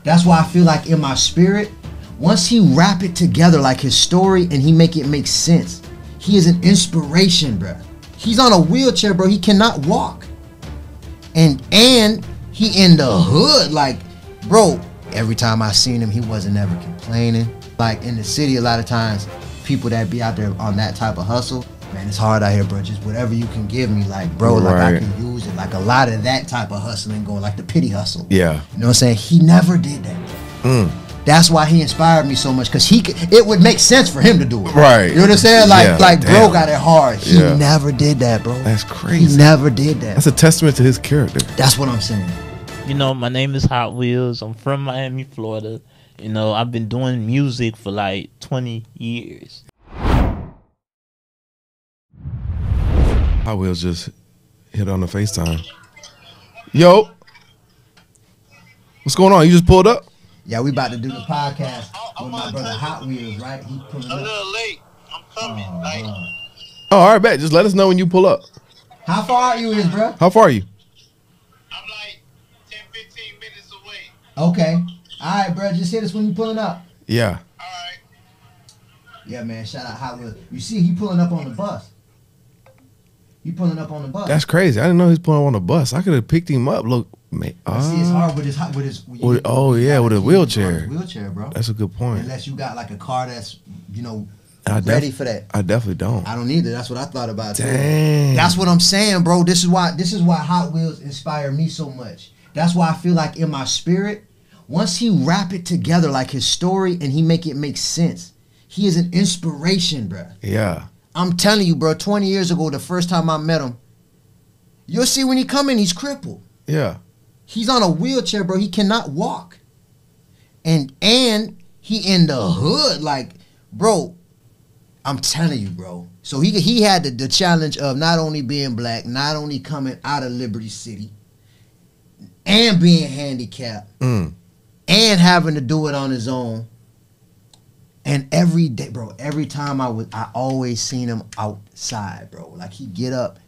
That's why I feel like in my spirit, once he wrap it together like his story and he make it make sense, he is an inspiration, bro. He's on a wheelchair, bro. He cannot walk. And he in the hood, like, bro, every time I seen him, he wasn't ever complaining. Like in the city, a lot of times, people that be out there on that type of hustle, man, it's hard out here, bro. Just whatever you can give me, like, bro, like I can use it. Like a lot of that type of hustling going, like the pity hustle. Yeah. You know what I'm saying? He never did that. That's why he inspired me so much, because it would make sense for him to do it. Right. You know what I'm saying? Like, yeah, like damn. bro got it hard. He never did that, bro. That's crazy. He never did that. That's a testament to his character. That's what I'm saying. You know, my name is Hott Wheelz. I'm from Miami, Florida. You know, I've been doing music for like 20 years. Hott Wheelz just hit on the FaceTime. Yo. What's going on? You just pulled up? Yeah, we about to do the podcast with my brother Hott Wheelz, right? He pulling A up. little late. I'm coming. Oh, all right, bet. Just let us know when you pull up. How far are you, bro? How far are you? I'm like 10, 15 minutes away. Okay. All right, bro. Just hit us when you pulling up. Yeah. All right. Yeah, man. Shout out Hott Wheelz. You see, he pulling up on the bus. He pulling up on the bus. That's crazy. I didn't know he was pulling up on the bus. I could have picked him up. Look, man. See, it's hard with his Oh, yeah, with a wheelchair. Wheelchair, bro. That's a good point. Unless you got like a car that's, you know, I ready for that. I definitely don't. I don't either. That's what I thought about. Dang. Too. That's what I'm saying, bro. This is why Hott Wheelz inspired me so much. That's why I feel like in my spirit, once he wrap it together like his story and he make it make sense, he is an inspiration, bro. Yeah. I'm telling you, bro. 20 years ago, the first time I met him, you'll see when he come in, he's crippled. Yeah. He's on a wheelchair, bro. He cannot walk. And he in the hood, like, bro, I'm telling you, bro. So he had the challenge of not only being black, not only coming out of Liberty City, and being handicapped, and having to do it on his own. And every day, bro, every time I always seen him outside, bro. Like, he get up,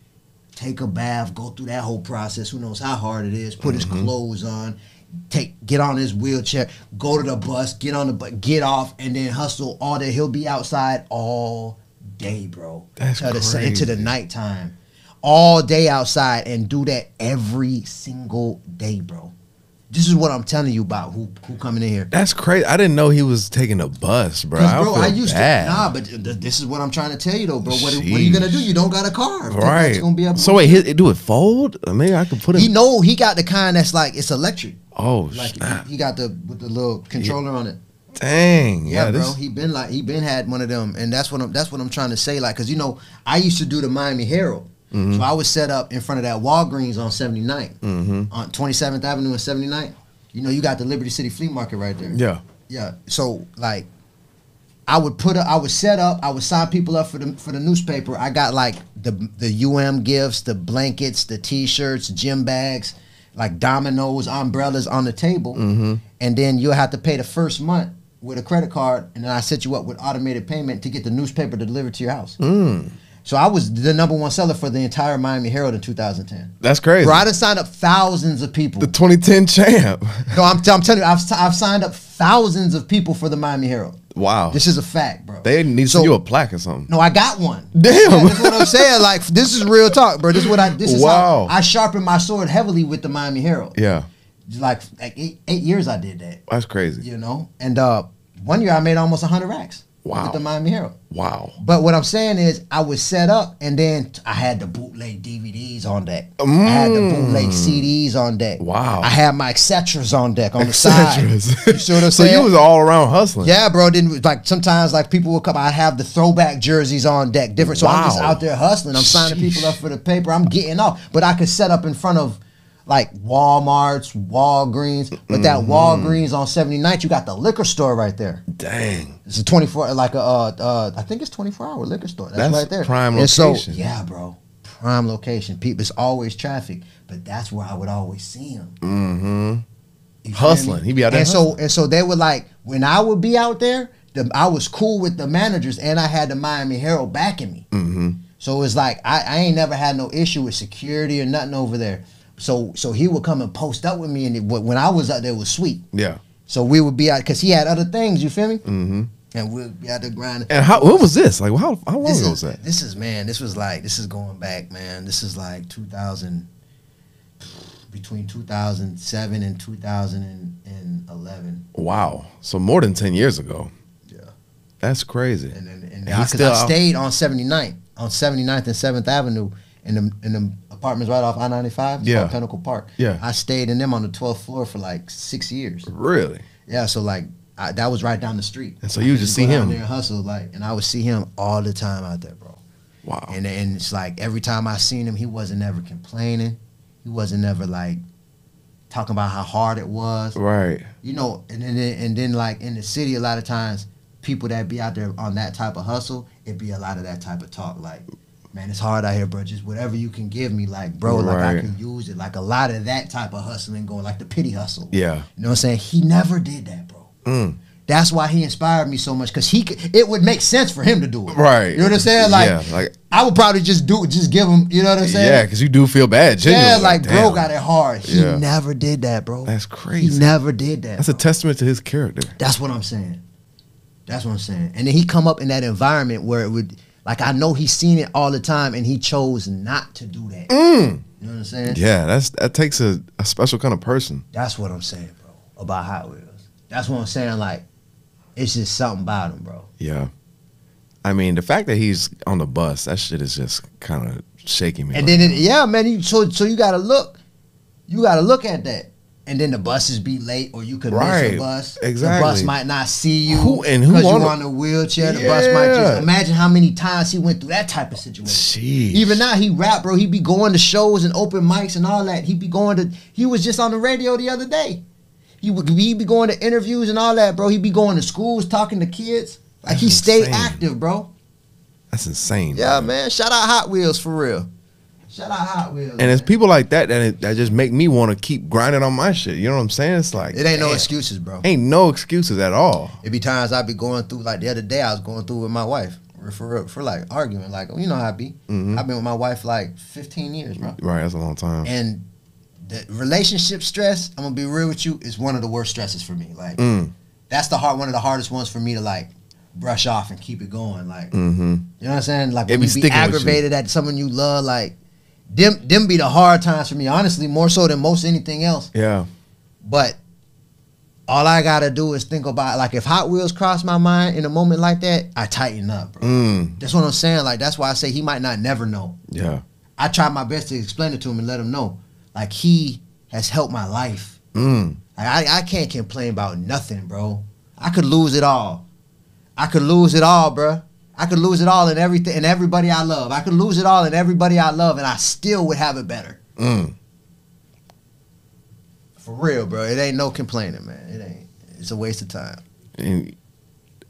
take a bath, go through that whole process. Who knows how hard it is. Put his clothes on, get on his wheelchair, go to the bus, get on the bus, get off, and then hustle all day. He'll be outside all day, bro. That's crazy. Into the nighttime. All day outside, and do that every single day, bro. This is what I'm telling you about who coming in here. That's crazy. I didn't know he was taking a bus, bro. I used to. Nah, but this is what I'm trying to tell you, though, bro. What are you going to do? You don't got a car. Right. Gonna be so wait, do it fold? Maybe I could put it. He got the kind that's like, it's electric. Oh, like snap. he got with the little controller on it. Dang. Yeah, bro. He been had one of them. And that's what I'm trying to say. Like, because, you know, I used to do the Miami Herald. So I was set up in front of that Walgreens on 79th, on 27th Avenue and 79th. You know, you got the Liberty City Flea Market right there. Yeah. Yeah. So, like, I would set up, I would sign people up for the newspaper. I got, like, the UM gifts, the blankets, the T-shirts, gym bags, like dominoes, umbrellas on the table. And then you'll have to pay the first month with a credit card, and then I set you up with automated payment to get the newspaper delivered to your house. So I was the #1 seller for the entire Miami Herald in 2010. That's crazy. Bro, I done signed up thousands of people. The 2010 champ. No, I'm telling you, I've signed up thousands of people for the Miami Herald. Wow. This is a fact, bro. They need to send you a plaque or something. No, I got one. Damn. Yeah, that's what I'm saying. Like, this is real talk, bro. This is wow. how I sharpened my sword heavily with the Miami Herald. Yeah. Like 8 years I did that. That's crazy. You know? And one year I made almost 100 racks. Wow. With the Miami Herald. Wow. But what I'm saying is, I was set up, and then I had the bootleg DVDs on deck. I had the bootleg CDs on deck. Wow. I had my etceteras on deck on the side. You see what I'm saying? So you was all around hustling. Yeah, bro. Then, like, sometimes, like, people would come. I have the throwback jerseys on deck, different. So I'm just out there hustling. I'm signing people up for the paper. I'm getting off. But I could set up in front of, like, Walmart's, Walgreens. But that Walgreens on 79th, you got the liquor store right there. Dang. It's a 24, like I think it's 24-hour liquor store. That's right there. Prime and location. So, yeah, bro. Prime location. People, it's always traffic. But that's where I would always see him. Hustling. He be out there hustling. And so they were like, when I would be out there, I was cool with the managers, and I had the Miami Herald backing me. So it's like, I ain't never had no issue with security or nothing over there. So he would come and post up with me, and when I was out there, it was sweet. Yeah. So we would be out because he had other things. You feel me? Mm-hmm. And we'd be out there grinding. And when was this? Like, how long ago was that? This is going back, man. This is like 2000, between 2007 and 2011. Wow. So more than 10 years ago. Yeah. That's crazy. And I stayed on 79th, and 7th Avenue in the apartments right off I-95. It's called Pinnacle Park. Yeah. I stayed in them on the 12th floor for like 6 years. Really? Yeah, so like that was right down the street. And so you just see him. There and hustle, and I would see him all the time out there, bro. Wow. And it's like every time I seen him, he wasn't ever complaining. He wasn't ever like talking about how hard it was. Right. You know, and then like in the city, a lot of times people that be out there on that type of hustle, it'd be a lot of that type of talk. Like, man, it's hard out here, bro. Just whatever you can give me, like, bro, like I can use it. Like a lot of that type of hustling going, like the pity hustle. Yeah. You know what I'm saying? He never did that, bro. That's why he inspired me so much, because it would make sense for him to do it. Right. You know what I'm saying? Like I would probably just give him, you know what I'm saying? Yeah, because you do feel bad, genuinely. Yeah, like bro got it hard. He never did that, bro. That's crazy. He never did that. That's a testament to his character. That's what I'm saying. That's what I'm saying. And then he come up in that environment where it would, like, I know he's seen it all the time, and he chose not to do that. You know what I'm saying? Yeah, that takes a special kind of person. That's what I'm saying, bro, about Hott Wheelz. That's what I'm saying. Like, it's just something about him, bro. Yeah. I mean, the fact that he's on the bus, that shit is just kind of shaking me. And then, man, so you gotta look. You gotta look at that. And then the buses be late, or you could miss a bus. Exactly. The bus might not see you. Who because you on a wheelchair. The bus might just, imagine how many times he went through that type of situation. Jeez. Even now, he rap, bro. He be going to shows and open mics and all that. He was just on the radio the other day. He be going to interviews and all that, bro. He be going to schools, talking to kids. Like, he stay active, bro. That's insane. Yeah, man. Shout out Hott Wheelz, for real. Shout out Hott Wheelz. And it's people like that just make me want to keep grinding on my shit. You know what I'm saying? It's like, it ain't no excuses, bro. Ain't no excuses at all. It be times I be going through, like the other day I was going through with my wife for like arguing. Like, you know how I be. I've been with my wife like 15 years, bro. Right, that's a long time. And the relationship stress, I'm gonna be real with you, is one of the worst stresses for me. Like, that's one of the hardest ones for me to like brush off and keep it going. Like, you know what I'm saying? Like, when you be aggravated at someone you love, like, them be the hard times for me, honestly, more so than most anything else. Yeah. But all I gotta do is think about, like, if Hott Wheelz cross my mind in a moment like that, I tighten up, bro. That's what I'm saying. Like, that's why I say he might not never know. Yeah. I try my best to explain it to him and let him know. Like, he has helped my life. Like, I can't complain about nothing, bro. I could lose it all. I could lose it all, bro. I could lose it all in everything and everybody I love. I could lose it all in everybody I love, and I still would have it better. For real, bro. It ain't no complaining, man. It ain't. It's a waste of time. And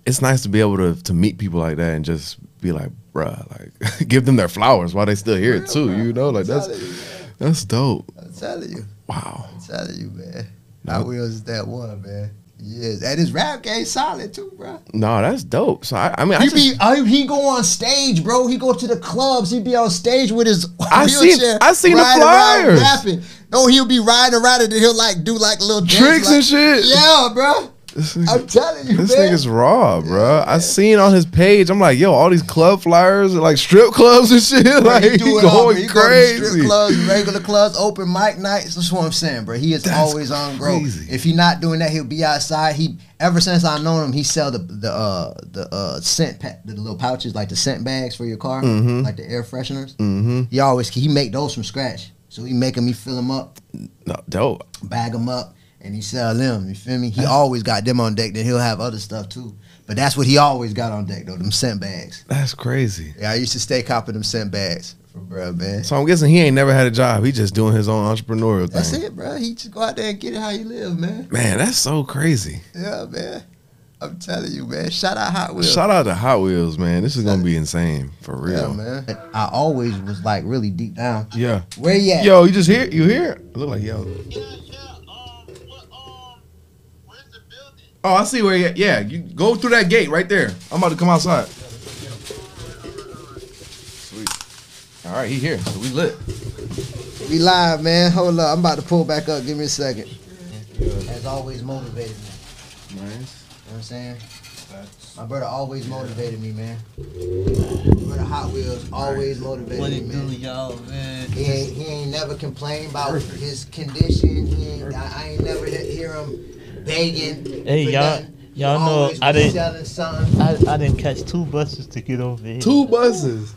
it's nice to be able to meet people like that and just be like, bruh, like, give them their flowers while they still here real, too. Bro. You know, like, that's dope. I'm telling you. Wow. I'm telling you, man. Hott Wheelz is that one, man. Yes, and his rap game solid too, bro. No, that's dope. So I mean, he go on stage, bro. He go to the clubs. He be on stage with his wheelchair. I seen the flyers. Rapping. No, he'll be riding around and he'll like do like little tricks and shit. Yeah, bro. I'm telling you, this man. nigga's raw, bro. Yeah, I seen on his page. I'm like, yo, all these club flyers, like strip clubs and shit. Bro, like, he going crazy. Go to strip clubs, regular clubs, open mic nights. That's what I'm saying, bro. He is always on, bro. If he not doing that, he'll be outside. Ever since I known him, he sell the scent pack, the little pouches, like the scent bags for your car, like the air fresheners. He make those from scratch. So he make them, he fill them up. No, dope. Bag them up. And he sell them, you feel me? He always got them on deck. Then he'll have other stuff too. But that's what he always got on deck though, them scent bags. That's crazy. Yeah, I used to stay copping them scent bags for bruh, man. So I'm guessing he ain't never had a job. He just doing his own entrepreneurial thing. That's it, bro. He just go out there and get it how you live, man. Man, that's so crazy. Yeah, man. I'm telling you, man. Shout out Hott Wheelz. Shout out to Hott Wheelz, man. This is gonna be insane for real. Yeah, man. I always was like really deep down. Yeah. Where you at? Yo, you just here? You here? I look like yo. Oh, I see where you at. Yeah, you go through that gate right there. I'm about to come outside. Sweet. All right, he here. So we lit. We live, man. Hold up. I'm about to pull back up. Give me a second. As always, motivated me. Nice. You know what I'm saying? My brother always motivated me, man. My brother Hott Wheelz always motivated What me, it man. do, y'all, man? He ain't never complained about his condition. I ain't never hear him begging. Hey, for y'all nothing. know Always I was didn't. selling something. I didn't catch 2 buses to get over here. 2 buses.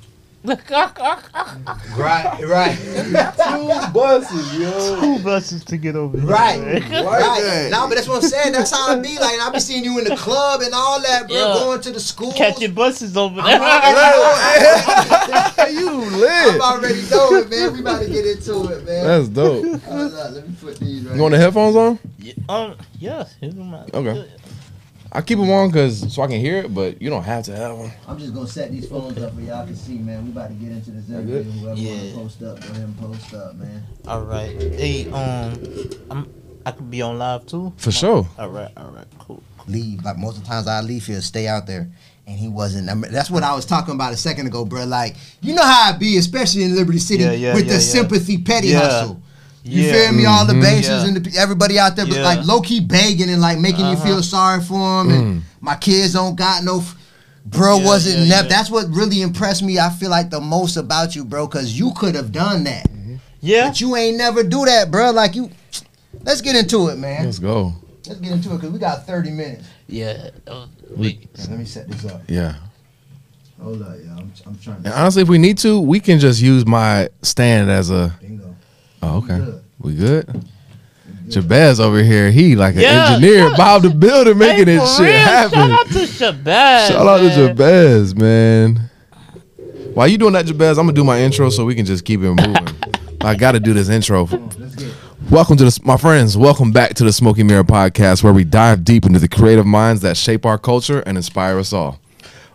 Right. 2 buses, yo. 2 buses to get over here. Right. man. Right. No, but that's what I'm saying. That's how I be like. I be seeing you in the club and all that, bro. Yeah. Going to the schools. Catching buses over I'm there. already You I'm lit. already know it, man. We about to get into it, man. That's dope. Hold up, let me put these right. You want the headphones on? Yes. Here's my, Okay. I keep them on so I can hear it, but you don't have to have them. I'm just gonna set these phones up where y'all can see, man. We about to get into this That interview. good? Whoever Yeah. wanna post up, go ahead and post up, man. All right. Hey, I could be on live too. For sure. All right. Cool. Leave. Like most of the times I leave here, stay out there. And he wasn't. I mean, that's what I was talking about a second ago, bro. Like, you know how I be, especially in Liberty City, with the sympathy petty hustle. You feel me? All the bases and everybody out there, but like low key begging and like making you feel sorry for them. And my kids don't got no. Bro wasn't never. That's what really impressed me. I feel like the most about you, bro, because you could have done that. Yeah. But you ain't never do that, bro. Like you. Let's get into it, man. Let's go. Let's get into it because we got 30 minutes. Yeah. Wait. Let me set this up. Yeah. Hold up, y'all. I'm trying to. And honestly, if we need to, we can just use my stand as a. Bingo. Oh, okay. Good. We good? Jabez over here, he like an Yeah, engineer, yeah. Bob the Builder, making Hey, this for shit real, happen. Shout out to Jabez. Shout out to man. Jabez, man. While you doing that, Jabez, I'm gonna do my intro so we can just keep it moving. I got to do this intro. Let's get it. Welcome to my friends. Welcome back to the Smokey Mirror podcast, where we dive deep into the creative minds that shape our culture and inspire us all.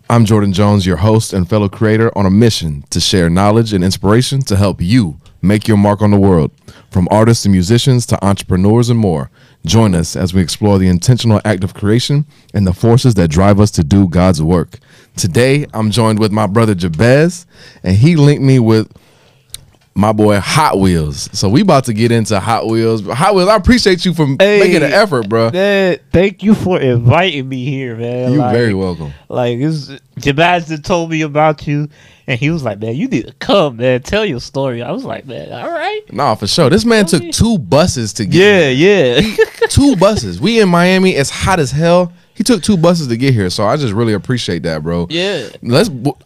I'm Jordan Jones, your host and fellow creator, on a mission to share knowledge and inspiration to help you make your mark on the world. From artists and musicians to entrepreneurs and more, join us as we explore the intentional act of creation and the forces that drive us to do God's work. Today, I'm joined with my brother Jabez, and he linked me with my boy Hott Wheelz. So we about to get into Hott Wheelz. Hott Wheelz, I appreciate you for making an effort, bro. Man, thank you for inviting me here, man. You're very welcome. Like, Jabez that told me about you, and he was like, man, you need to come, man. Tell your story. I was like, man, all right. Nah, for sure. This man took 2 buses to get here. Yeah. 2 buses. We in Miami. It's hot as hell. He took 2 buses to get here, so I just really appreciate that, bro. Yeah.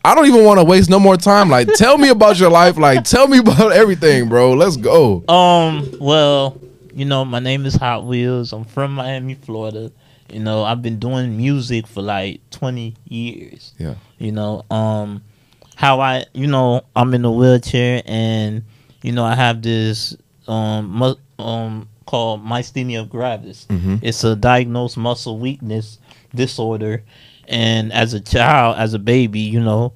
I don't even want to waste no more time. Like, tell me about your life. Like, tell me about everything, bro. Let's go. Well, you know, my name is Hott Wheelz. I'm from Miami, Florida. You know, I've been doing music for like 20 years. Yeah. You know, how I'm in a wheelchair, and you know, I have this called myasthenia gravis. It's a diagnosed muscle weakness disorder, and as a child, as a baby, you know,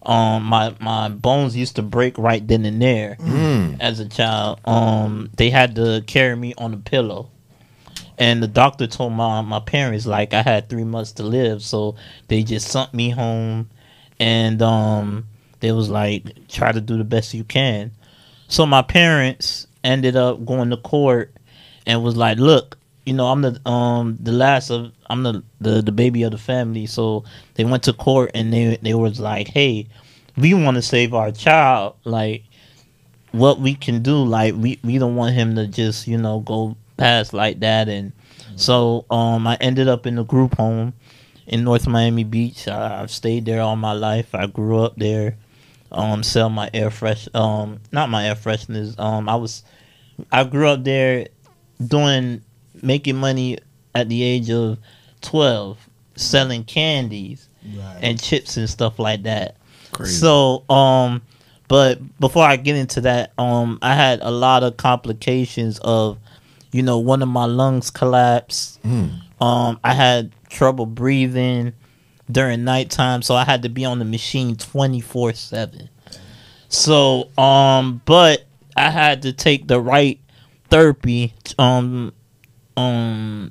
my bones used to break right then and there. As a child, they had to carry me on a pillow, and the doctor told my parents like I had 3 months to live, so they just sent me home, and they was like, try to do the best you can. So my parents ended up going to court and was like, look, you know, I'm the baby of the family. So they went to court, and they was like, hey, we want to save our child. Like, what we can do, like, we don't want him to just, you know, go past like that. And so I ended up in a group home in North Miami Beach. I've stayed there all my life. I grew up there. Sell my air fresh, not my air fresheners. I grew up there making money at the age of 12, selling candies and chips and stuff like that. Crazy. So, but before I get into that, I had a lot of complications of, you know, one of my lungs collapsed. I had trouble breathing during nighttime, so I had to be on the machine 24/7. So, but I had to take the right therapy,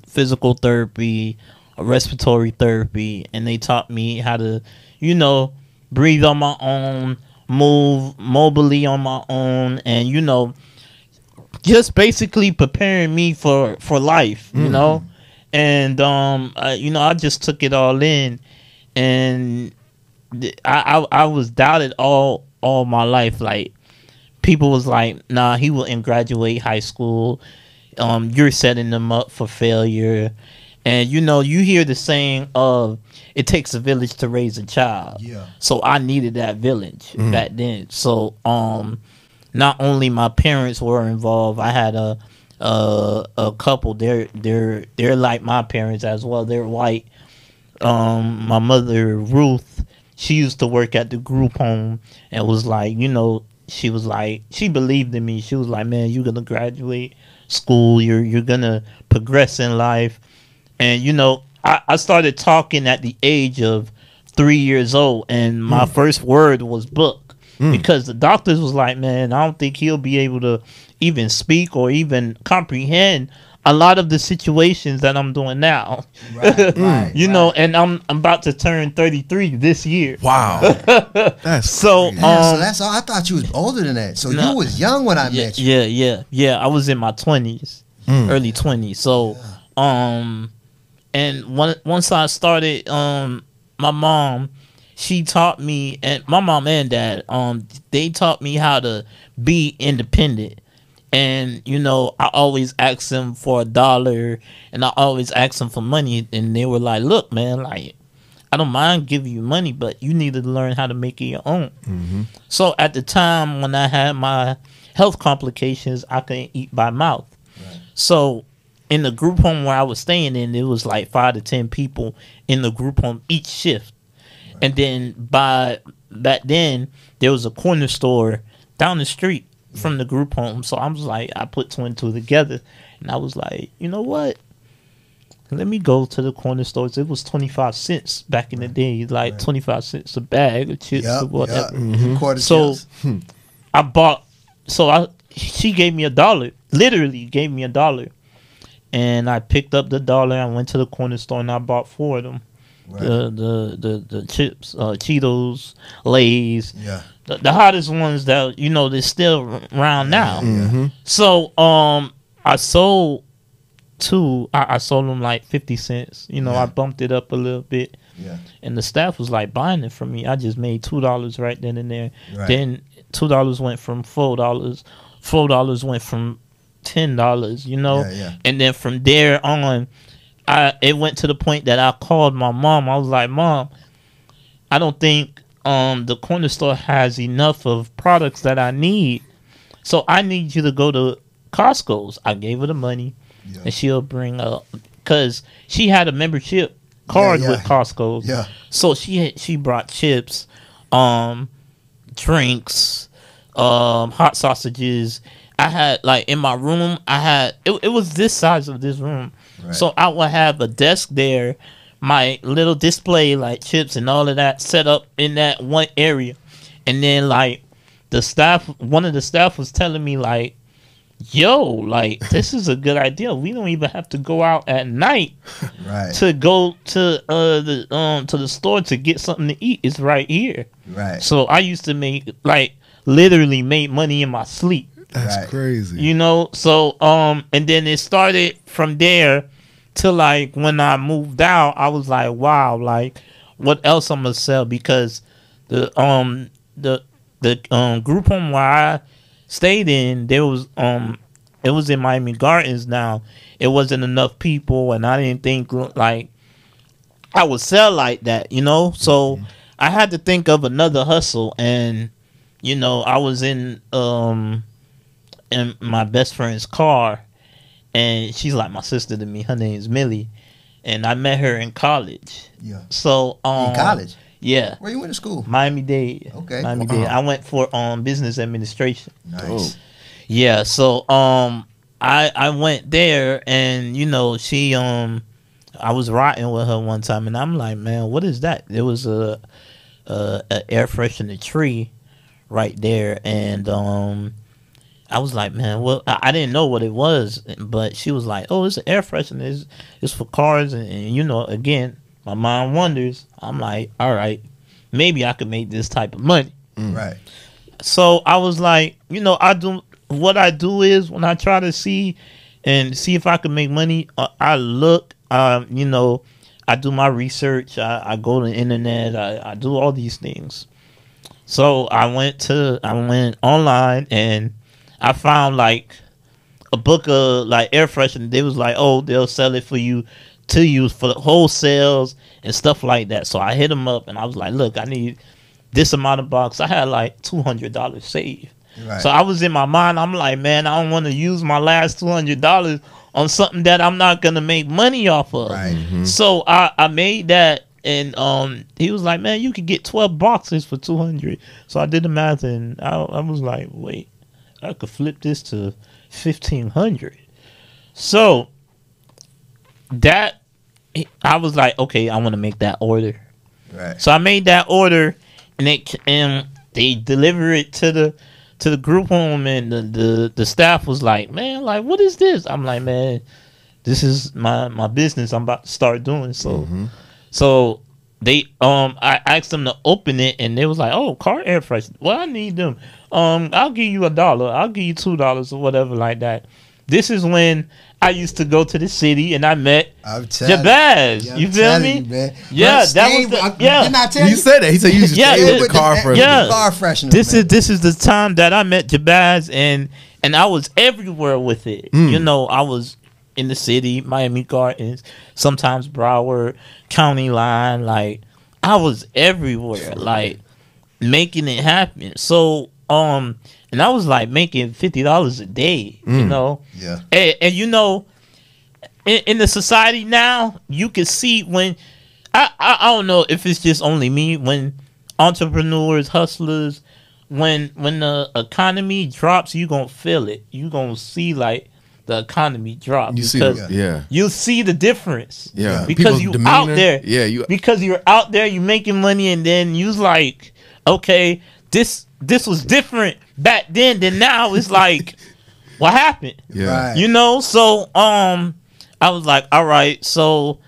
physical therapy, respiratory therapy, and they taught me how to, you know, breathe on my own, move mobily on my own, and, you know, just basically preparing me for life, you know. And you know, I just took it all in, and I was doubted all my life. Like, people was like, nah, he wouldn't graduate high school. You're setting them up for failure. And you know, you hear the saying of it takes a village to raise a child. Yeah. So I needed that village back then. So not only my parents were involved, I had a couple. They're like my parents as well. They're white. My mother Ruth, she used to work at the group home and was like, you know, she was like, she believed in me. She was like, man, you're gonna graduate school. You're gonna progress in life. And you know, I started talking at the age of 3 years old, and my first word was book, because the doctors was like, man, I don't think he'll be able to even speak or even comprehend a lot of the situations that I'm doing now. Right, You know, and I'm about to turn 33 this year. Wow. That's So crazy. Yeah, so that's all. I thought you was older than that. So No. you was young when I met you. Yeah. I was in my 20s, early 20s. So, and once I started, my mom, she taught me, and my mom and dad, they taught me how to be independent. And you know, I always asked them for $1, and I always asked them for money, and they were like, "Look, man, like, I don't mind giving you money, but you need to learn how to make it your own." So at the time when I had my health complications, I couldn't eat by mouth. So in the group home where I was staying in, it was like 5 to 10 people in the group home each shift. And then back then there was a corner store down the street from the group home. So I was like, I put 2 and 2 together, and I was like, you know what? Let me go to the corner stores. It was 25 cents back in the day, like 25 cents a bag of chips or whatever. Quarter So chips. I bought. She gave me $1. Literally gave me $1, and I picked up the $1. I went to the corner store and I bought 4 of them. Right. The chips, Cheetos, Lay's, Yeah. the hottest ones that you know they're still around now. So I sold 2. I sold them like 50 cents. You know, I bumped it up a little bit. Yeah. And the staff was like buying it from me. I just made $2 right then and there. Right. Then $2 went from $4. $4 went from $10. You know, and then from there on, it went to the point that I called my mom. I was like, Mom, I don't think the corner store has enough of products that I need, so I need you to go to Costco's. I gave her the money, and she'll bring up, because she had a membership card with Costco's. Yeah. So she brought chips, drinks, hot sausages. I had, like, in my room, I had it was this size of this room. Right. So I would have a desk there, my little display, like chips and all of that, set up in that one area. And then, like, one of the staff was telling me, like, yo, like, this is a good idea. We don't even have to go out at night to go to the store to get something to eat. It's right here. Right. So I used to literally make money in my sleep. That's crazy. You know, so and then it started from there to, like, when I moved out, I was like, wow, like, what else I'm gonna sell? Because the group home where I stayed in, there was it was in Miami Gardens. Now it wasn't enough people, and I didn't think like I would sell like that, you know. So I had to think of another hustle, and you know, I was in my best friend's car, and she's like my sister to me. Her name's Millie, and I met her in college. Yeah. So in college. Yeah. Where you went to school? Miami-Dade. Okay. Miami-Dade. I went for business administration. Nice. Yeah. So I went there, and you know, she I was riding with her one time, and I'm like, man, what is that? There was a air freshener tree right there, and I was like, man, well, I didn't know what it was, but she was like, oh, it's an air freshener. It's for cars, and you know, again, my mind wanders. I'm like, all right, maybe I could make this type of money. Right. So I was like, you know, what I do is when I try to see if I can make money, I look you know, I do my research. I go to the internet. I do all these things. So I went online and I found like a book of like air freshener. They was like, oh, they'll sell it for you to use for the wholesales and stuff like that. So I hit them up and I was like, look, I need this amount of box. I had like $200 saved. Right. So I was in my mind, I'm like, man, I don't want to use my last $200 on something that I'm not gonna make money off of. Right. So I made that, and he was like, man, you could get 12 boxes for $200. So I did the math, and I was like, wait, I could flip this to $1,500. So that I was like, okay, I want to make that order. Right. So I made that order, and they deliver it to the group home, and the staff was like, man, like, what is this? I'm like, man, this is my business I'm about to start doing. So so they I asked them to open it, and they was like, oh, car air freshener. Well, I need them. I'll give you $1. I'll give you $2 or whatever like that. This is when I used to go to the city and I met Jabez. Yeah, you feel me? Man. Yeah, that was Didn't I tell you? You said that. He said you used to stay with the car freshener. Yeah. Car freshener. This is the time that I met Jabez, and I was everywhere with it. You know, I was in the city, Miami Gardens, sometimes Broward, County Line. Like, I was everywhere, like, making it happen. So, and I was like making $50 a day, you know? Yeah. And you know, in the society now, you can see when, I don't know if it's just only me, when entrepreneurs, hustlers, when the economy drops, you gonna feel it. You gonna see like the economy drop. You see, you see the difference. Yeah, because you out there. Yeah, because you're out there, you making money, and then you's like, okay, this was different back then than now. It's like, what happened? Yeah, Right. You know. So I was like, all right. So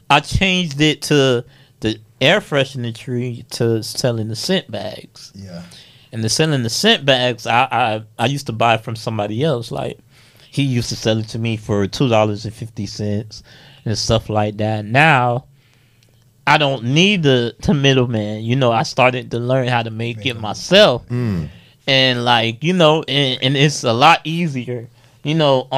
I changed it to the air freshener tree to selling the scent bags. Yeah. And the selling the scent bags, I used to buy from somebody else. Like, he used to sell it to me for $2.50 and stuff like that. Now, I don't need the middleman. You know, I started to learn how to make it myself. And like, you know, and it's a lot easier. You know,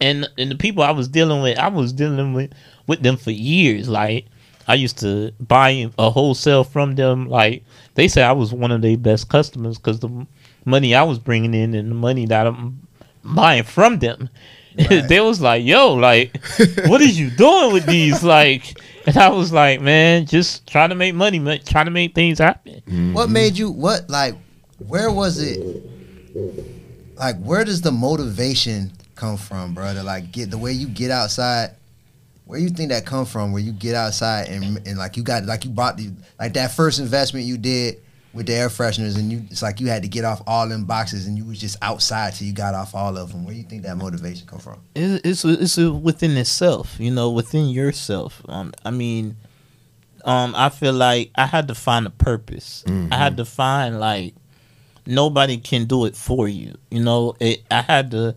and the people I was dealing with them for years. Like, I used to buy a wholesale from them. Like, they say I was one of their best customers because the money I was bringing in and the money that I'm buying from them. Right. They was like, yo, like, what is you doing with these? Like, and I was like, man, just trying to make money, man, trying to make things happen. What made you, where was it, like, where does the motivation come from, bro, to like get the way you get outside? Where you think that come from? Where you get outside and like you bought that first investment you did with the air fresheners, and it's like you had to get off all them boxes, and you was just outside till you got off all of them. Where you think that motivation come from? It's within itself, you know, within yourself. I mean, I feel like I had to find a purpose. I had to find, like, nobody can do it for you. You know, I had to,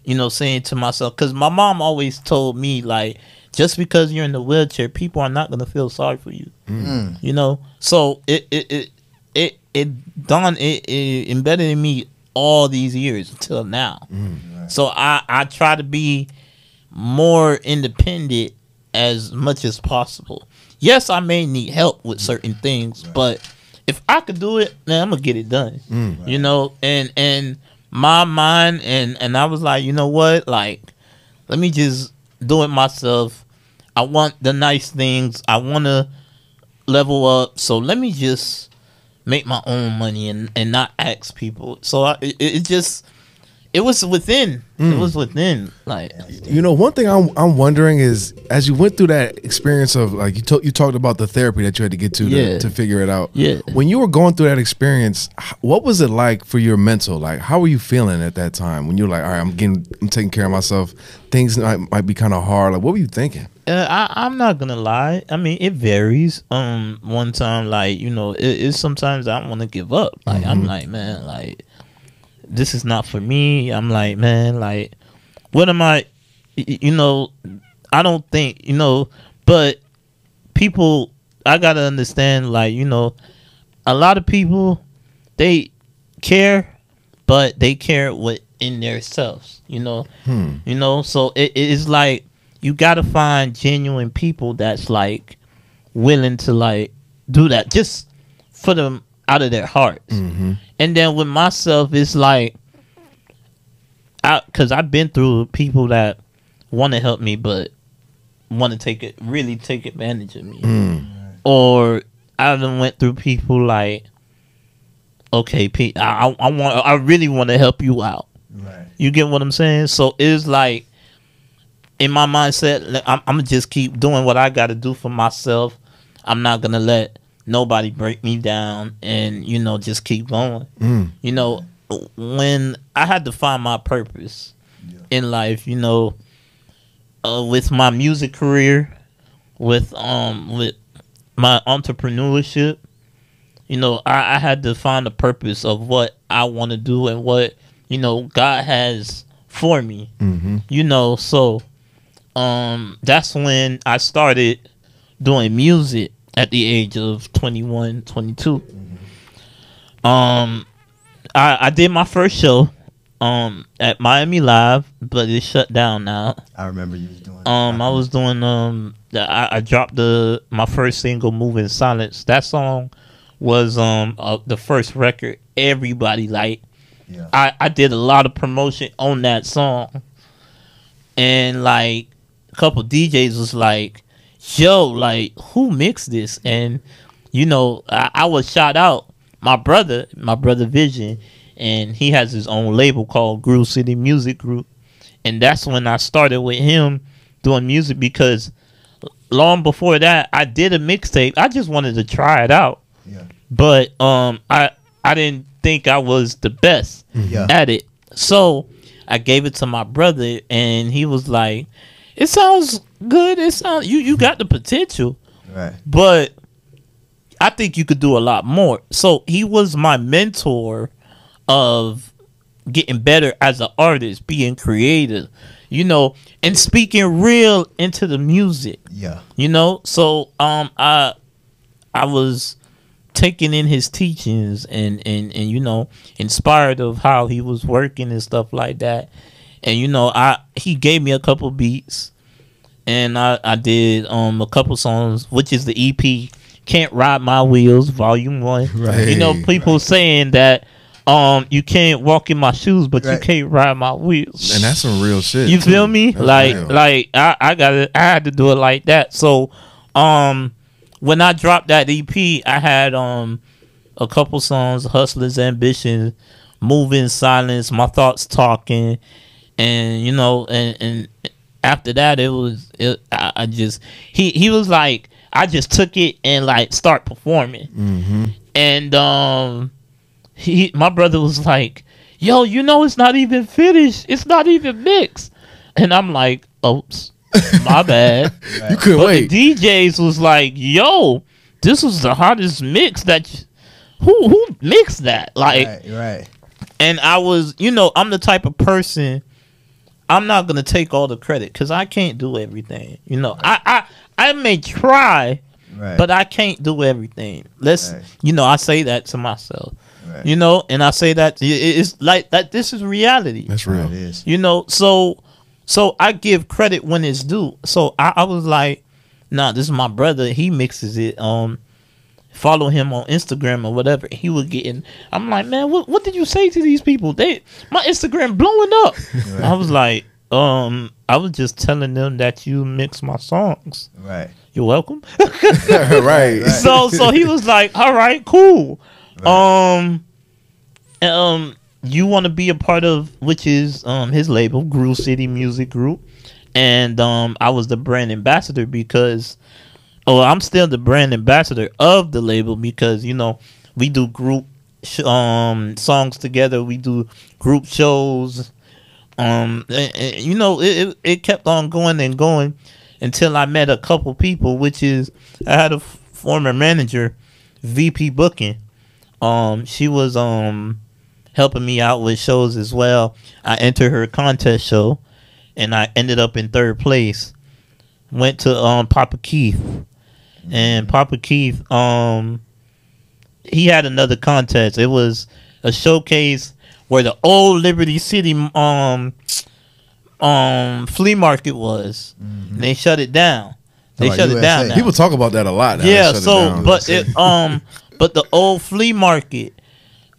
you know, saying to myself, because my mom always told me, like, just because you're in the wheelchair, people are not gonna feel sorry for you. You know, so it embedded in me all these years until now. So I try to be more independent as much as possible. Yes, I may need help with certain things, but if I could do it, man, I'm gonna get it done. You know, and my mind, and I was like, you know what, like, let me just do it myself. I want the nice things. I want to level up. So let me just make my own money and not ask people. So it was within. It was within. Like, you know, one thing I'm wondering is, as you went through that experience of, like, you talked about the therapy that you had to get to figure it out. Yeah. When you were going through that experience, what was it like for your mental? Like, how were you feeling at that time when you were like, all right, I'm taking care of myself. Things might be kind of hard. Like, what were you thinking? I'm not gonna lie. I mean, it varies. One time, like, you know, it's sometimes I want to give up. Like, I'm like, man, like, this is not for me. I'm like, man, like, what am I? You know, I don't think, but people, I gotta understand, like, a lot of people, they care, but they care within themselves, so it is like, you gotta find genuine people that's like willing to like do that just for them out of their hearts. And then with myself, it's like, because I've been through people that want to help me, but want to really take advantage of me. Or I done went through people like, okay, Pete, I really want to help you out. Right. You get what I'm saying? So it's like, in my mindset, I'm gonna just keep doing what I got to do for myself. I'm not gonna let nobody break me down, and just keep going. When I had to find my purpose in life, with my music career, with my entrepreneurship, I had to find the purpose of what I want to do and what God has for me. So that's when I started doing music at the age of 21, 22. I did my first show at Miami Live, but it's shut down now. I remember you was doing. I was doing I dropped my first single, "Moving Silence." That song was the first record everybody liked. Yeah. I did a lot of promotion on that song, and like a couple DJs was like, "Yo, like, who mixed this?" And I was shout out my brother Vision, and he has his own label called Groove City Music Group, and that's when I started with him doing music, because long before that I did a mixtape. I just wanted to try it out, but I didn't think I was the best at it, so I gave it to my brother, and he was like, "It sounds good. It sounds you got the potential, right? But I think you could do a lot more." So he was my mentor of getting better as an artist, being creative, and speaking real into the music. So I was taking in his teachings and inspired of how he was working and stuff like that. And he gave me a couple beats, and I did a couple songs, which is the EP "Can't Ride My Wheels" Volume 1. Right. People saying that you can't walk in my shoes, but you can't ride my wheels. And that's some real shit. You feel me? That's Like real. I had to do it like that. So when I dropped that EP, I had a couple songs: "Hustler's Ambition," "Moving Silence," "My Thoughts Talking," and and after that he was like, I just took it and like start performing. And my brother was like, "Yo, it's not even finished. It's not even mixed." And I'm like, "Oops, my bad." You couldn't But wait. the DJs was like, "Yo, this was the hottest mix that who mixed that?" Like, right. and I was, I'm the type of person, I'm not gonna take all the credit, because I can't do everything. I may try, but I can't do everything. I say that to myself. Right. And I say that it's like that. This is reality. That's real. It is. So I give credit when it's due. So I was like, "Nah, this is my brother. He mixes it. Follow him on Instagram or whatever." He was getting. I'm like, "Man, what did you say to these people? My Instagram blowing up." Right. I was like, I was just telling them that you mix my songs. Right. You're welcome. Right. So he was like, "All right, cool. Right. You want to be a part of," which is his label, Groove City Music Group, and I was the brand ambassador because, I'm still the brand ambassador of the label, because we do group songs together, we do group shows, and it kept on going and going until I met a couple people, which is, I had a former manager, VP Booking. She was helping me out with shows as well. I entered her contest show, and I ended up in 3rd place. went to Papa Keith, and Papa Keith he had another contest. It was a showcase where the old Liberty City flea market was. And they shut it down. They shut it down now. People talk about that a lot. Now. Yeah, so but but the old flea market,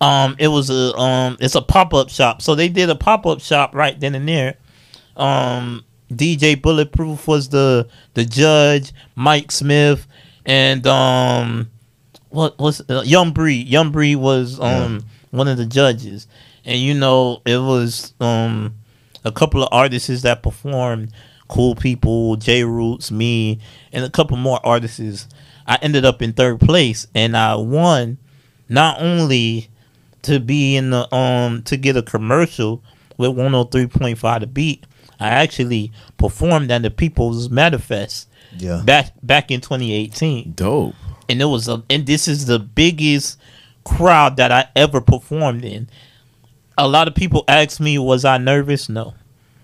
it was it's a pop-up shop. So they did a pop-up shop right then and there. DJ Bulletproof was the judge, Mike Smith, and what was Young Bree was one of the judges. And you know, it was a couple of artists that performed, Cool People, J Roots, me, and a couple more artists. I ended up in 3rd place, and I won not only to be in the to get a commercial with 103.5 The Beat. I actually performed at the People's Manifest back in 2018. Dope. And it was and this is the biggest crowd that I ever performed in. A lot of people ask me, was I nervous? No.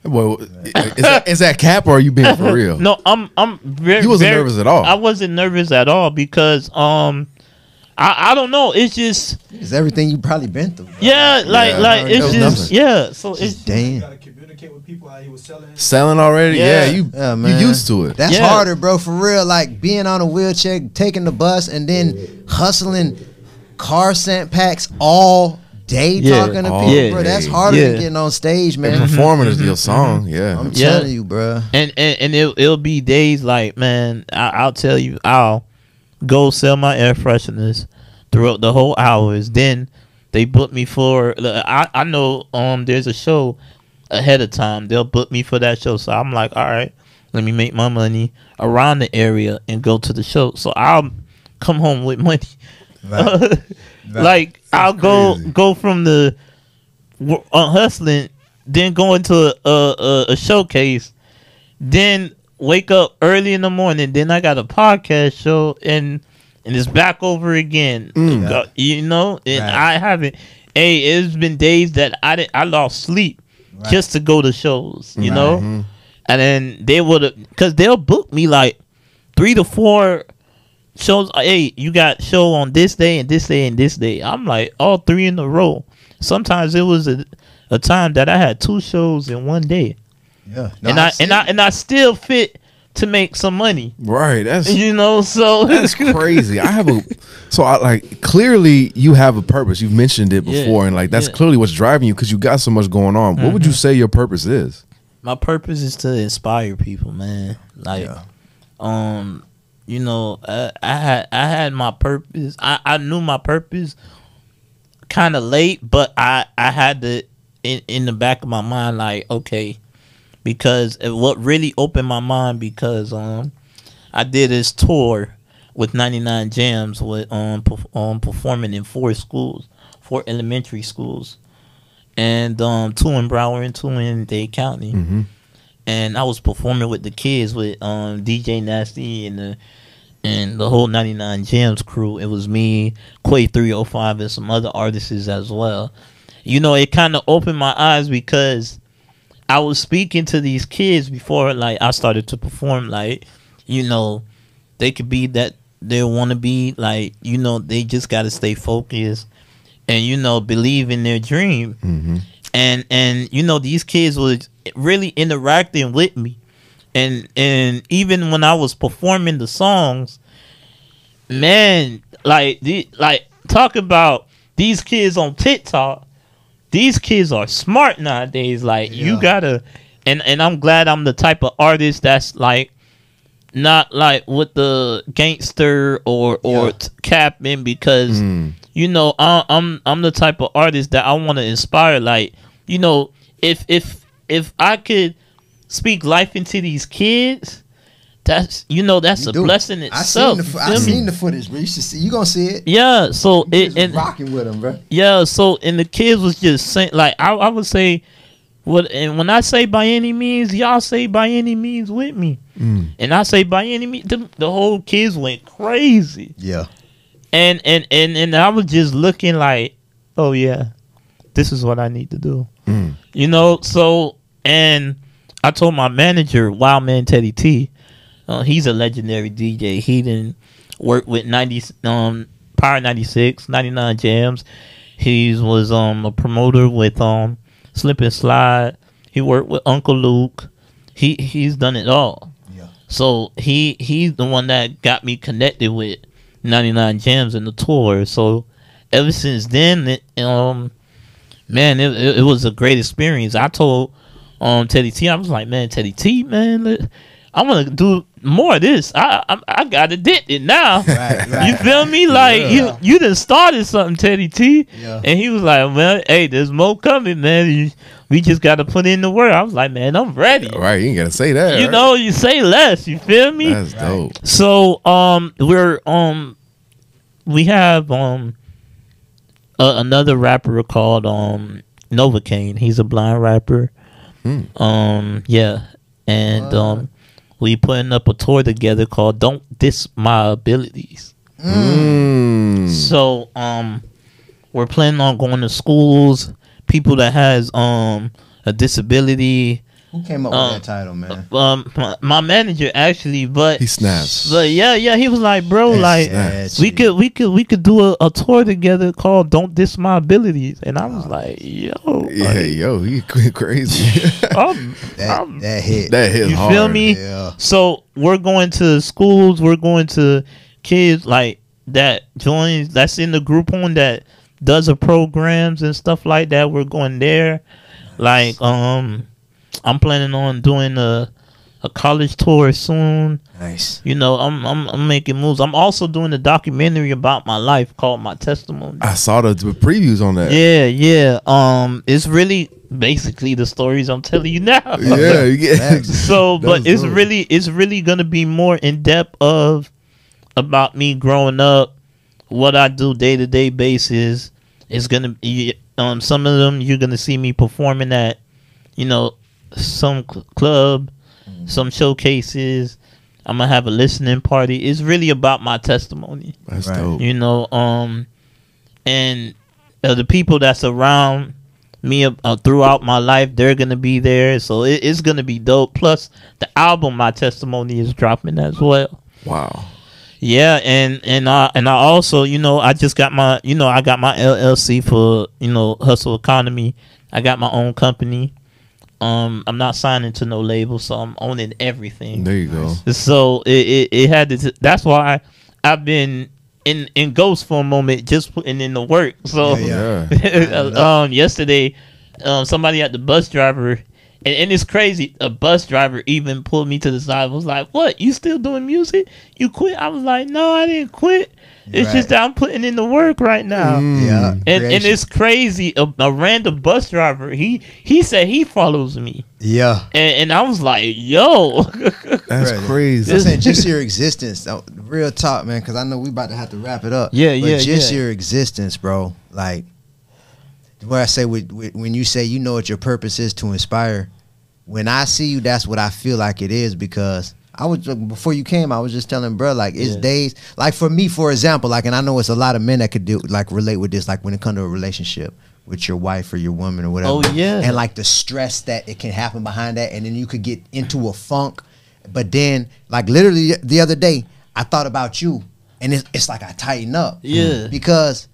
Well, is that cap or are you being for real? No, I'm very. You wasn't nervous at all. I wasn't nervous at all because I don't know. It's just it's everything you probably been through. Bro. Yeah, like it's just nothing. So it's damn. You gotta communicate with people how he was selling. Selling already? Yeah. You used to it. That's harder, bro. For real, like being on a wheelchair, taking the bus, and then hustling car scent packs all day, talking to people, bro. That's harder than getting on stage, man. And performing your song, I'm telling you, bro. And it'll be days like, man, I'll tell you, I'll go sell my air fresheners throughout the whole hours. Then they book me for I know there's a show ahead of time. They'll book me for that show. So I'm like, all right, let me make my money around the area and go to the show. So I'll come home with money. Right. Like I'll go from the hustling, then go into a showcase, then wake up early in the morning, then I got a podcast show, and it's back over again. You know, and I haven't. Hey, it's been days that I lost sleep just to go to shows. You know, and then they would, because they'll book me like 3 to 4 shows. Hey, you got show on this day and this day and this day. I'm like, all 3 in a row. Sometimes it was a time that I had 2 shows in one day. Yeah, no, and I still fit to make some money. Right. That's, you know, so that's crazy. Clearly you have a purpose. You've mentioned it before, and like that's clearly what's driving you because you got so much going on. What would you say your purpose is? My purpose is to inspire people, man. Like, you know, I had my purpose. I knew my purpose kind of late, but I had to in the back of my mind, like, okay. Because what really opened my mind, because I did this tour with 99 Jams with performing in 4 schools, 4 elementary schools, and 2 in Broward and 2 in Dade County. And I was performing with the kids with DJ Nasty and the whole 99 Jams crew. It was me, Quay 305, and some other artists as well. You know, it kind of opened my eyes because I was speaking to these kids before, like, I started to perform, like, you know, they could be that they want to be, like, you know, they just got to stay focused and, you know, believe in their dream. And you know, these kids was really interacting with me. And even when I was performing the songs, man, like talk about these kids on TikTok. These kids are smart nowadays. Like, you gotta, and I'm glad I'm the type of artist that's like, not like with the gangster or capping, because you know, I'm the type of artist that I want to inspire. Like, you know, if I could speak life into these kids, that's, you know, that's a blessing itself. I seen the footage, bro. You gonna see it. Yeah, so it rocking with them, bro. Yeah, so and the kids was just saying, like, I would say, and when I say by any means, y'all say by any means with me, and I say by any means, the whole kids went crazy. Yeah, and I was just looking like, oh yeah, this is what I need to do. You know, so, and I told my manager, Wildman Teddy T, He's a legendary DJ. He didn't work with Power 96, 99 Jams. He was a promoter with Slip and Slide. He worked with Uncle Luke. He's done it all. Yeah. So he's the one that got me connected with 99 Jams and the tour. So ever since then, man, it was a great experience. I told Teddy T, I was like, man, Teddy T, man, I want to do more of this. I got addicted now. Right. You feel me? Like you done started something, Teddy T. Yeah. And he was like, well, hey, there's more coming, man. We just got to put in the work. I was like, man, I'm ready. Right, you ain't gotta say that. You right? know, you say less. You feel me? That's dope. So we have another rapper called Novocaine. He's a blind rapper. Yeah, and we putting up a tour together called "Don't Diss My Abilities." So we're planning on going to schools, people that has a disability. Who came up with that title, man? My manager actually, but He snaps. But yeah, he was like, bro, like we could do a tour together called "Don't Diss My Abilities," and I was like, yo, Yeah, like, yo, he crazy. that hit. That hit you hard. feel me? Yeah. So we're going to schools, we're going to kids like that joins, that's in the group home that does the programs and stuff like that. We're going there. Like I'm planning on doing a college tour soon. Nice. You know, I'm making moves. I'm also doing a documentary about my life called My Testimony. I saw the previews on that. Yeah. It's really basically the stories I'm telling you now. Yeah, you get So, but That's it's dope. really gonna be more in depth about me growing up, what I do day to day basis. It's gonna be some of them you're gonna see me performing at, you know, some club, some showcases. I'm gonna have a listening party. It's really about my testimony. That's Right. dope. You know, and the people that's around me throughout my life, they're gonna be there. So it's gonna be dope. Plus, the album My Testimony is dropping as well. Wow. Yeah, and I also, you know, I just got my, you know, I got my LLC for, you know, Hustle Economy. I got my own company. I'm not signing to no label, so I'm owning everything. There you go. So it had to. That's why I've been in Ghost for a moment, just putting in the work. So Yeah. yesterday, somebody at the bus driver, and it's crazy. A bus driver even pulled me to the side. Was like, "What? You still doing music? You quit?" I was like, "No, I didn't quit. It's Right. just that I'm putting in the work right now." Yeah. And Creation. it's crazy. A random bus driver. He said he follows me, Yeah. and I was like, "Yo." That's Right. crazy. I'm saying just your existence, real talk, man. Because I know we about to have to wrap it up. Yeah, but yeah, just yeah. your existence, bro. Like where I say when you say you know what your purpose is to inspire. When I see you, that's what I feel like it is. Because I was before you came, I was just telling bro, like it's days. Like for me, for example, like, and I know it's a lot of men that could do like relate with this. Like when it comes to a relationship with your wife or your woman or whatever. Oh, yeah. And like the stress that it can happen behind that, and then you could get into a funk. But then, like literally the other day, I thought about you, and it's like I tighten up. Yeah. Because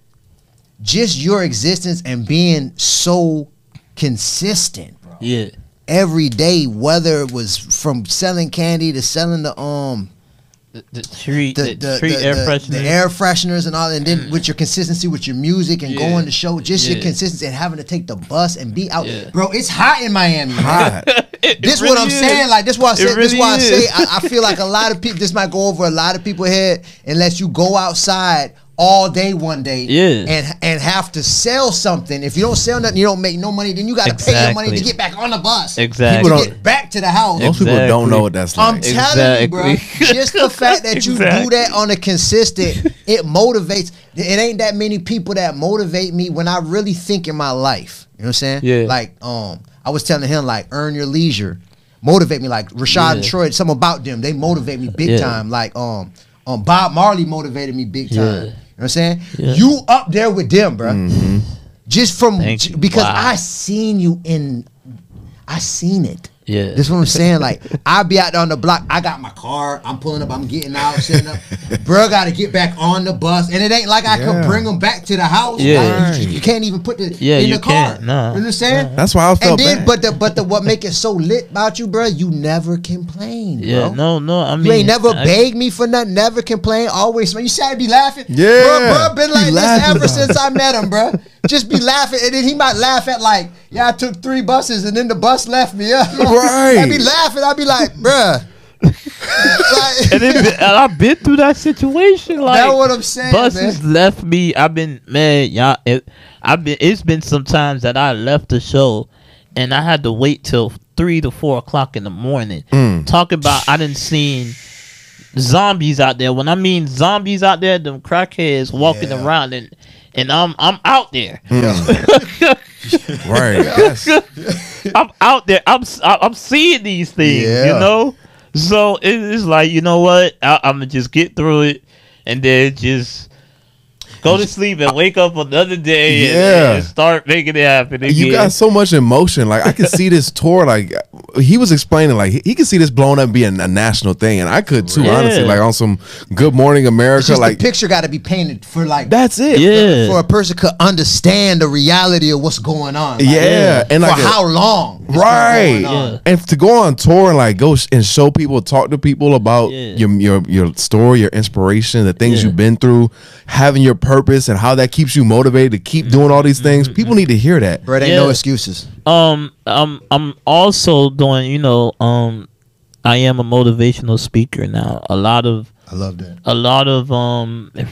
just your existence and being so consistent, bro. Yeah. Every day, whether it was from selling candy to selling the tree air fresheners. the air fresheners and all, and then with your consistency with your music and going to show, just your consistency and having to take the bus and be out, bro. It's hot in Miami. Man. Hot. This really what I'm is. saying. Like this, what I said. It This really why I say is. I feel like a lot of people. This might go over a lot of people's head unless you go outside all day one day, and have to sell something. If you don't sell nothing, you don't make no money. Then you got to pay your money to get back on the bus. Exactly. To get back to the house. Most people don't know what that's I'm like. telling you, bro. Just the fact that you do that on a consistent, it motivates. It ain't that many people that motivate me when I really think in my life. You know what I'm saying? Yeah. Like, I was telling him, like, earn your leisure. Motivate me. Like, Rashad and Troy, something about them. They motivate me big time. Like, Bob Marley motivated me big time. You know what I'm saying? You up there with them, bro. Just from, because I seen you I seen it. Yeah. This is what I'm saying. Like, I'll be out there on the block. I got my car. I'm pulling up. I'm getting out, setting up. Bro, got to get back on the bus. And it ain't like I could bring them back to the house. Yeah. Like, you can't even put it Yeah, in you the car. can't. Nah. You understand? That's why I felt bad. But what make it so lit about you, bro, you never complain, Yeah, bro. no, I mean, You ain't never begged me for nothing, never complain, always smile. You see I be laughing? Yeah. Bro, been He like this laughing ever about since I met him, bro. Just be laughing, and then he might laugh at like, yeah, I took 3 buses, and then the bus left me. Right. I be laughing, I be like, bruh. Like, and I've been through that situation. Like, that's what I'm saying, buses man. left me. I've been, man, y'all. It's been some times that I left the show, and I had to wait till 3 to 4 o'clock in the morning. Talk about I done seen zombies out there. When I mean zombies out there, them crackheads walking around, and I'm out there. Right. Yes. I'm out there. I'm seeing these things. Yeah. You know. So it's like, you know what? I'm gonna just get through it, and then just go to sleep and wake up another day and start making it happen again. You got so much emotion. Like, I could see this tour. Like, he was explaining, like, he could see this blown up being a national thing, and I could too, honestly. Like, on some Good Morning America. Just like, the picture got to be painted for like that's it. Yeah. for a person could understand the reality of what's going on. Like, And for like how long? it's been right. going on. Yeah. And to go on tour and like go and show people, talk to people about your story, your inspiration, the things you've been through, having your purpose, and how that keeps you motivated to keep doing all these things. People need to hear that. Bro, there ain't no excuses. I'm also doing, you know, I am a motivational speaker now. I love that. A lot of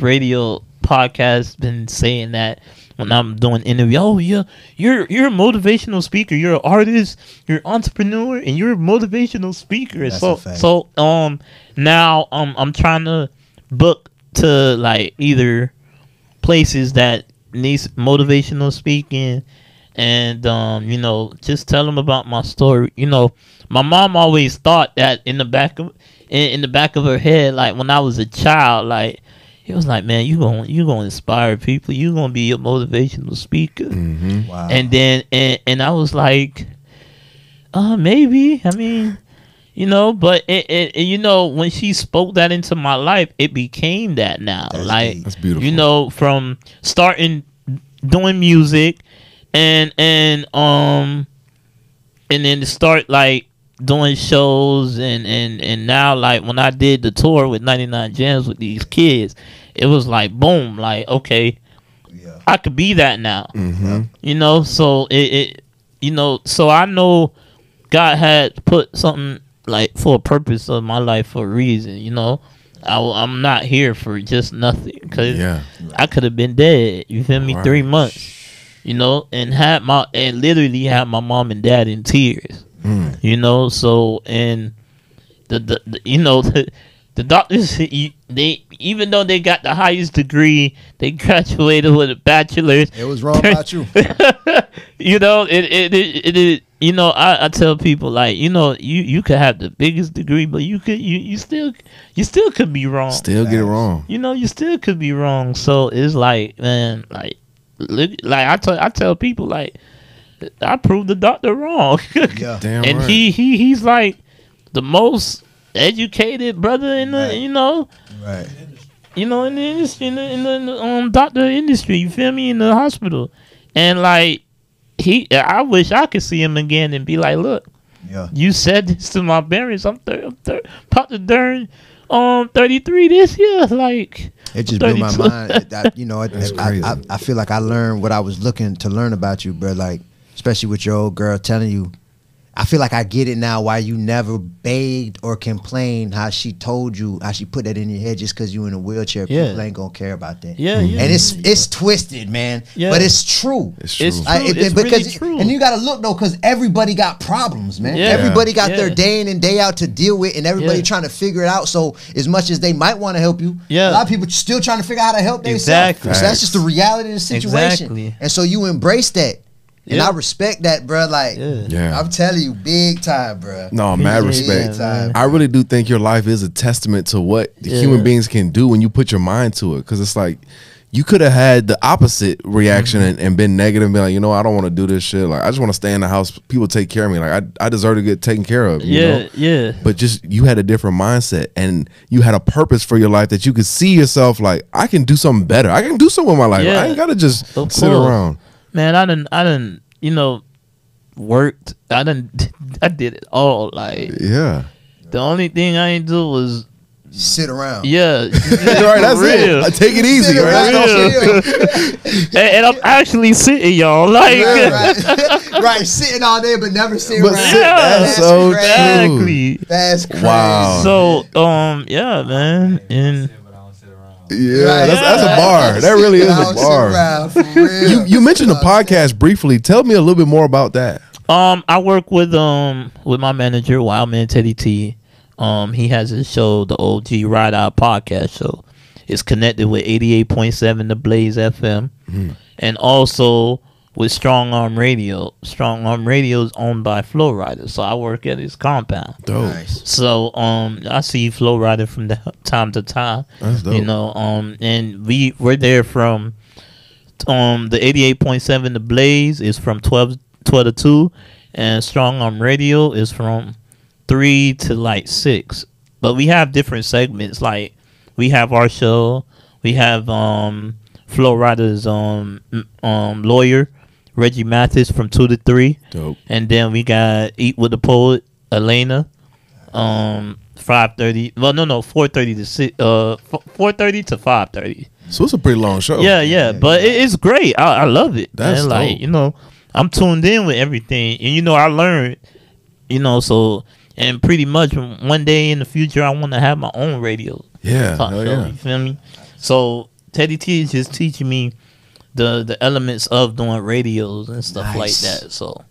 radio podcasts been saying that when I'm doing interview. Oh yeah, you're a motivational speaker. You're an artist. You're an entrepreneur, and you're a motivational speaker. That's so a fact. so now I'm trying to book to like either places that needs motivational speaking, and you know, just tell them about my story. You know, my mom always thought that in the back of her head, like when I was a child, like it was like, man, you gonna inspire people. You gonna be a motivational speaker. Wow. And then and I was like, maybe. I mean, you know, but it you know, when she spoke that into my life, it became that now. That's like deep. That's beautiful. You know, from starting doing music and then to start like doing shows and now like when I did the tour with 99 Gems with these kids, it was like boom, like okay, I could be that now. You know, so it you know, so I know God had put something like for a purpose of my life for a reason. You know, I'm not here for just nothing, because I could have been dead. You feel me? 3 months. You know, and literally had my mom and dad in tears. You know, so and the you know the doctors, they even though they got the highest degree, they graduated with a bachelor's. It was wrong about you. You know, it you know, I tell people, like, you know, you could have the biggest degree, but you still could be wrong. Still get it wrong. You know, you still could be wrong. So it's like, man, like I tell people, like, I proved the doctor wrong. Damn and right. he's like the most educated brother in the you know, Right. you know, in the industry, in the doctor industry. You feel me? In the hospital, and like I wish I could see him again and be like, look, you said this to my parents. I'm about to turn 33 this year. Like, it just blew my 32. mind. You know, I feel like I learned what I was looking to learn about you, bro. Like, especially with your old girl telling you. I feel like I get it now why you never begged or complained, how she told you, how she put that in your head just because you in a wheelchair. People ain't gonna care about that. And it's twisted, man. But it's true. It's true. It's true. It's because really true. And you gotta look though, because everybody got problems, man. Everybody got their day in and day out to deal with, and everybody trying to figure it out. So as much as they might want to help you, a lot of people still trying to figure out how to help themselves. Exactly. So that's just the reality of the situation. Exactly. And so you embrace that. And I respect that, bro. Like, I'm telling you, big time, bro. No, mad respect. Big time. I really do think your life is a testament to what human beings can do when you put your mind to it. Because it's like, you could have had the opposite reaction and been negative and be like, you know, I don't want to do this shit. Like, I just want to stay in the house. People take care of me. Like, I deserve to get taken care of. You know? Yeah. But just, you had a different mindset and you had a purpose for your life that you could see yourself like, I can do something better. I can do something with my life. Yeah. I ain't got to just Of sit course. around. Man, I done, you know, worked. I did it all. Like, Yeah. the only thing I ain't do was, Sit around. yeah. Right, that's real. it. Take it easy. Sit Right? around. And I'm actually sitting, y'all. Like, Right, sitting all day but never sitting But around. sit, that's so true. exactly. That's crazy. Wow. So, yeah, man. And Yeah, Right. that's a bar. That really is a Sit bar. around, for real. You mentioned the podcast briefly. Tell me a little bit more about that. I work with my manager, Wildman Teddy T. He has his show, the OG Ride Out Podcast Show. It's connected with 88.7 The Blaze FM, and also with Strong Arm Radio. Strong Arm Radio is owned by Flow Rider, so I work at his compound. Dope. Nice. So I see Flow Rider from time to time. That's dope. You know, and we're there from the 88.7 The Blaze is from 12 to 2, and Strong Arm Radio is from 3 to like 6. But we have different segments. Like, we have our show, we have Flow Rider's lawyer Reggie Mathis from 2 to 3. Dope. And then we got Eat with the Poet Elena 5:30. Well, no, 4:30 to 6. 4:30 to 5:30. So it's a pretty long show. Yeah. But it's great. I love it. That's man. Like, dope. you know, I'm tuned in with everything, and you know, I learned. You know, so, and pretty much one day in the future, I want to have my own radio. Yeah. talk Hell show, yeah. You feel me? So Teddy T is just teaching me the elements of doing radios and stuff Nice. like that. So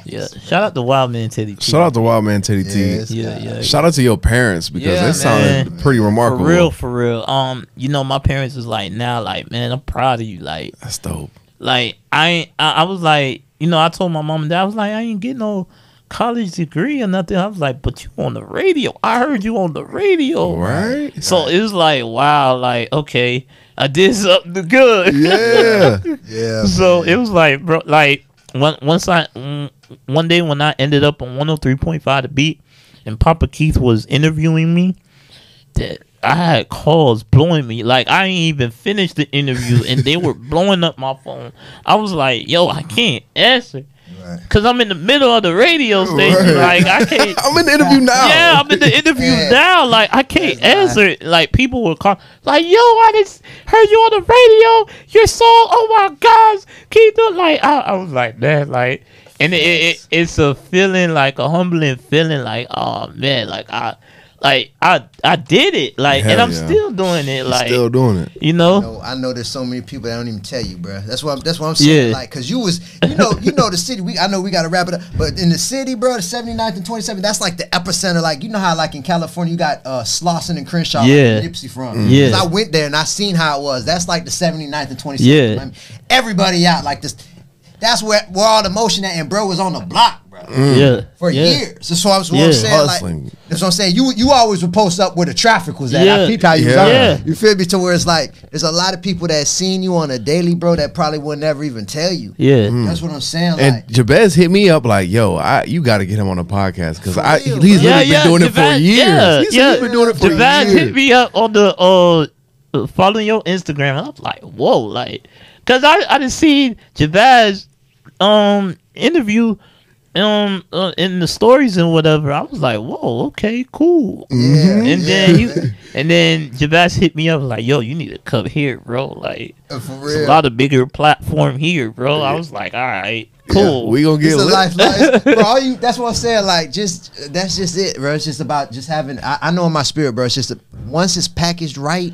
yeah, shout out to Wildman Teddy T. Shout out to Wild Man Teddy T. Yes. Yeah. Shout out to your parents because Yeah, they man. sounded pretty remarkable. For real. You know, my parents was like, now, like, man, I'm proud of you. Like, That's dope. I was like, you know, I told my mom and dad, I was like, I ain't getting no college degree or nothing. I was like, but you on the radio. I heard you on the radio. Right? So it was like, wow, like, okay, I did something good. Yeah. Yeah. So it was like, bro, like, one day when I ended up on 103.5 The Beat and Papa Keith was interviewing me, that I had calls blowing me. Like, I ain't even finished the interview and they were blowing up my phone. I was like, yo, I can't answer. Right. Because I'm in the middle of the radio station. Right. Like, I can't. I'm in the interview now. Yeah, I'm in the interview Yeah. now. Like, I can't That's answer it. Like, people were calling, like, yo, I just heard you on the radio. Your song, oh my gosh, keep doing. Like, I was like, man, like, and it's a feeling, like a humbling feeling, like, oh man, like I did it, like, and Hell I'm yeah. still doing it, like, Still doing it. you know. No, I know there's so many people that don't even tell you, bro. That's what I'm saying. Yeah. Like, cause you know the city. I know we gotta wrap it up, but in the city, bro, the 79th and 27th, that's like the epicenter. Like, you know how like in California you got Slauson and Crenshaw, Yeah. like, Nipsey from. Yeah. 'Cause I went there and I seen how it was. That's like the 79th and 27th. Yeah. I mean, everybody out like this. That's where all the motion at, and bro was on the block, bro. Yeah, For yeah. years. So what I'm Yeah. saying, Hustling. like, that's what I'm saying. You always would post up where the traffic was at. Yeah. I peeped how you was Yeah. out. Yeah. You feel me? To where it's like, there's a lot of people that seen you on a daily, bro, that probably would never even tell you. Yeah. That's what I'm saying. And Like, Jabez hit me up like, yo, you got to get him on the podcast because For real, he's bro. literally been doing it for Jabez- years. Yeah, He said yeah. he's been doing it for Jabez years. hit me up on the following your Instagram, and I was like, whoa, like, cause I didn't see Jabez interview in the stories and whatever. I was like, whoa, okay, cool. yeah. And then Jabez hit me up like, yo, you need to come here, bro. Like, For it's a real. lot of bigger platform here, bro. I was like, all right, cool. We gonna get It's a lit. life, bro. That's what I'm saying. Like, that's just it, bro. It's just about just having. I know in my spirit, bro. It's just once it's packaged right,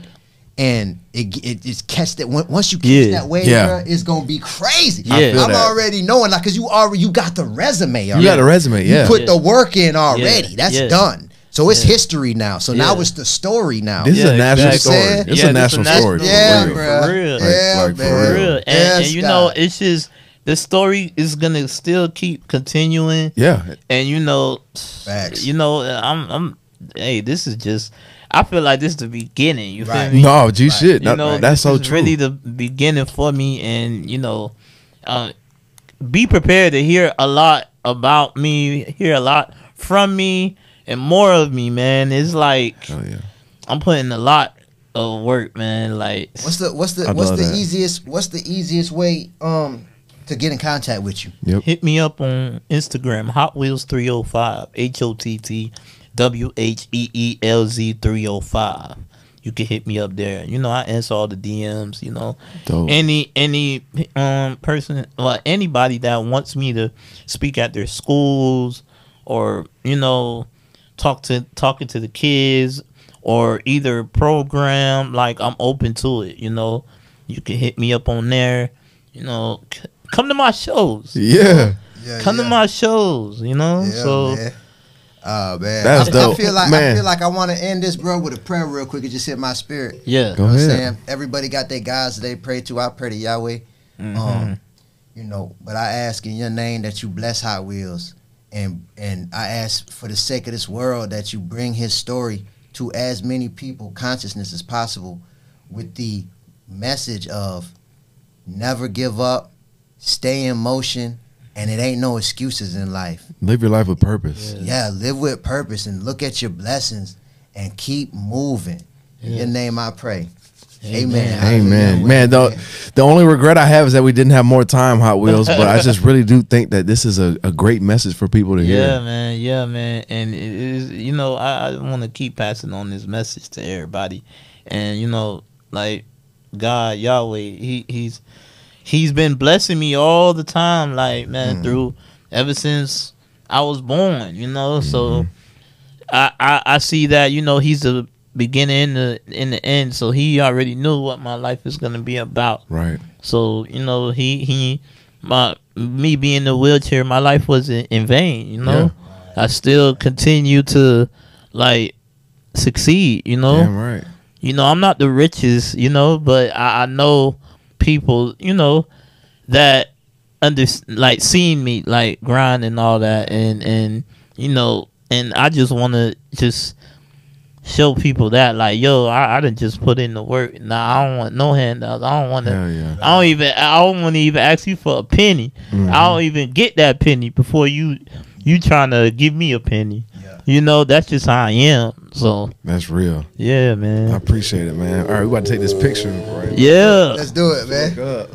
and it's catch that. Once you catch Yeah. that wave, Yeah. bro, it's gonna be crazy. Yeah. I feel I'm that. already knowing, like, cause you got the resume. Already. You got a resume, yeah. You put the work in already. Yeah. That's Yeah. done. So it's Yeah. history now. So now Yeah. it's the story now. This is Yeah, a national exactly. story. Yeah, It's this a is national story. Yeah, for real. bro. For real. Yeah, Like, for man. For real. And Yes, you know, God. it's just the story is gonna still keep continuing. Yeah. And you know, Facts. you know, I'm hey, this is just I feel like this is the beginning. You Right. feel me? No, G Right. shit. You know, That's so this is true. really the beginning for me, and be prepared to hear a lot about me, hear a lot from me, and more of me, man. It's like Hell yeah. I'm putting a lot of work, man. Like, What's I the love that. easiest way to get in contact with you? Yep. hit me up on Instagram, Hott Wheelz 305, HOTTWHEELZ 305. You can hit me up there. You know, I answer all the DMs. You know, Dope. any person, well, anybody that wants me to speak at their schools, or talking to the kids, or either program, like, I'm open to it. You know, you can hit me up on there. You know, come to my shows. Yeah. Come to my shows. You know, Yeah, so. man. Oh man, That's I dope. feel like Man. I want to end this, bro, with a prayer real quick. It just hit my spirit. Yeah. Go You know what I'm ahead. saying? Everybody got their gods that they pray to. I pray to Yahweh. But I ask in your name that you bless Hott Wheelz, and I ask for the sake of this world that you bring his story to as many people consciousness as possible, with the message of never give up, stay in motion, and it ain't no excuses in life. Live your life with purpose. Yeah, live with purpose and look at your blessings and keep moving. In your name I pray. Amen. Amen. Man, the only regret I have is that we didn't have more time, Hott Wheelz, but I just really do think that this is a great message for people to hear. Yeah, man. Yeah, man. And it is, I want to keep passing on this message to everybody. And, like, God, Yahweh, he's been blessing me all the time, like, man, through ever since I was born, So I see that, he's the beginning in the end, so he already knew what my life is gonna be about. Right. So me being in the wheelchair, my life wasn't in vain. Yeah. I still continue to, like, succeed. Damn right. I'm not the richest, but I know people, that like, seeing me, like, grind and all that, and and I just want to just show people that, like, yo, I done just put in the work. Nah, I don't want no handouts. I don't want to. Hell yeah. I don't want to even ask you for a penny. I don't even get that penny before you trying to give me a penny. Yeah. That's just how I am. So That's real. yeah, man. I appreciate it, man. All right, we about to take this picture. Right? Yeah. Let's do it, man. Look up.